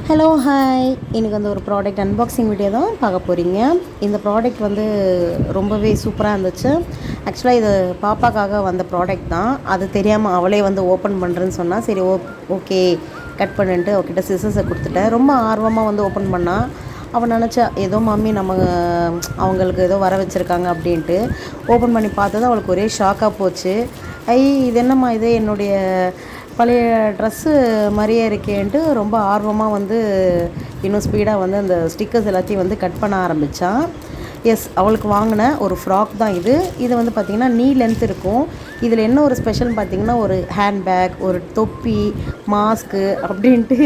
Hello hi, இன்றைக்கி வந்து ஒரு ப்ராடக்ட் அன்பாக்சிங் வீடியோ தான் பார்க்க போகிறீங்க. இந்த ப்ராடக்ட் வந்து ரொம்பவே சூப்பராக இருந்துச்சு. ஆக்சுவலாக இது பாப்பாக்காக வந்த ப்ராடக்ட் தான். அது தெரியாமல் அவளே வந்து ஓப்பன் பண்ணுறேன்னு சொன்னால், சரி ஓகே கட் பண்ணிட்டு அவகிட்ட சிசர்ஸை கொடுத்துட்டேன். ரொம்ப ஆர்வமாக வந்து ஓப்பன் பண்ணால் அவள் நினச்சா ஏதோ மம்மி நம்ம அவங்களுக்கு ஏதோ வர வச்சுருக்காங்க அப்படின்ட்டு ஓப்பன் பண்ணி பார்த்தது அவளுக்கு ஒரே ஷாக்காக போச்சு. இது என்னம்மா இது என்னுடைய பழைய ட்ரெஸ்ஸு மாதிரியே இருக்கேன்ட்டு ரொம்ப ஆர்வமாக வந்து இன்னும் ஸ்பீடாக வந்து அந்த ஸ்டிக்கர்ஸ் எல்லாத்தையும் வந்து கட் பண்ண ஆரம்பித்தான். எஸ், அவளுக்கு வாங்கின ஒரு ஃப்ராக் தான் இது. இது வந்து பார்த்திங்கன்னா நீ லென்த் இருக்கும். இதில் என்ன ஒரு ஸ்பெஷல்னு பார்த்திங்கன்னா, ஒரு ஹேண்ட்பேக், ஒரு தொப்பி, மாஸ்க்கு அப்படின்ட்டு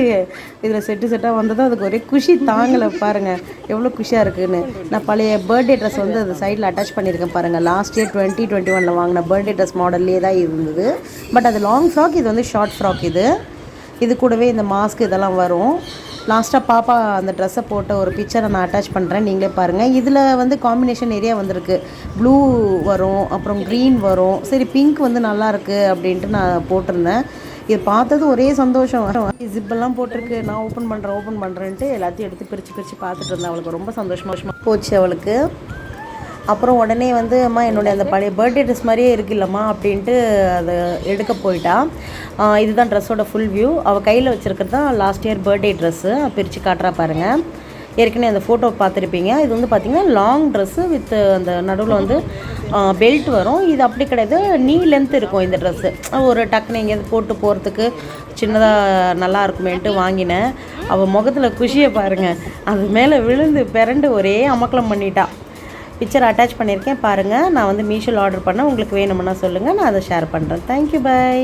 இதில் செட்டாக வந்ததும் அதுக்கு ஒரே குஷி தாங்கலை. பாருங்கள் எவ்வளோ குஷியாக இருக்குதுன்னு. நான் பழைய பர்த்டே ட்ரெஸ் வந்து அது சைடில் அட்டாச் பண்ணியிருக்கேன் பாருங்கள். லாஸ்ட் இயர் 2021 வாங்கின பர்த்டே ட்ரெஸ் மாடல்லே தான் இருந்தது. பட் அது லாங் ஃப்ராக், இது வந்து ஷார்ட் ஃப்ராக். இது கூடவே இந்த மாஸ்க் இதெல்லாம் வரும். லாஸ்ட்டாக பாப்பா அந்த ட்ரெஸ்ஸை போட்ட ஒரு பிக்சரை நான் அட்டாச் பண்ணுறேன், நீங்களே பாருங்கள். இதில் வந்து காம்பினேஷன் நிறையா வந்திருக்கு. ப்ளூ வரும், அப்புறம் க்ரீன் வரும். சரி, பிங்க் வந்து நல்லாயிருக்கு அப்படின்ட்டு நான் போட்டிருந்தேன். இது பார்த்தது ஒரே சந்தோஷம். ஜிப்பெல்லாம் போட்டிருக்கு, நான் ஓப்பன் பண்ணுறேன்ட்டு எல்லாத்தையும் எடுத்து பிரித்து பார்த்துட்டு இருந்தேன். அவளுக்கு ரொம்ப சந்தோஷமாக போச்சு அவளுக்கு. அப்புறம் உடனே வந்து அம்மா என்னுடைய அந்த பழைய பர்த்டே ட்ரெஸ் மாதிரியே இருக்குல்லம்மா அப்படின்ட்டு அதை எடுக்க போயிட்டா. இதுதான் ட்ரெஸ்ஸோட ஃபுல் வியூ. அவள் கையில் வச்சுருக்கிறது தான் லாஸ்ட் இயர் பர்த்டே ட்ரெஸ்ஸு. பிரித்து காட்டுறா பாருங்கள். ஏற்கனவே அந்த ஃபோட்டோ பார்த்துருப்பீங்க. இது வந்து பார்த்திங்கன்னா லாங் ட்ரெஸ்ஸு வித் அந்த நடுவில் வந்து பெல்ட் வரும். இது அப்படி கிடையாது, நீ லென்த் இருக்கும் இந்த ட்ரெஸ்ஸு. ஒரு டக்குன்னு எங்கேயாவது போட்டு போகிறதுக்கு சின்னதாக நல்லா இருக்குமேன்ட்டு வாங்கினேன். அவள் முகத்தில் குஷியை பாருங்கள். அது மேலே விழுந்து பிறண்டு ஒரே அமக்கலம் பண்ணிட்டா. பிக்சர் அட்டாச் பண்ணியிருக்கேன் பாருங்கள். நான் வந்து மீஷோவில் ஆர்டர் பண்ணேன். உங்களுக்கு வேணுமுன்னா சொல்லுங்கள், நான் அதை ஷேர் பண்ணுறேன். Thank you, by.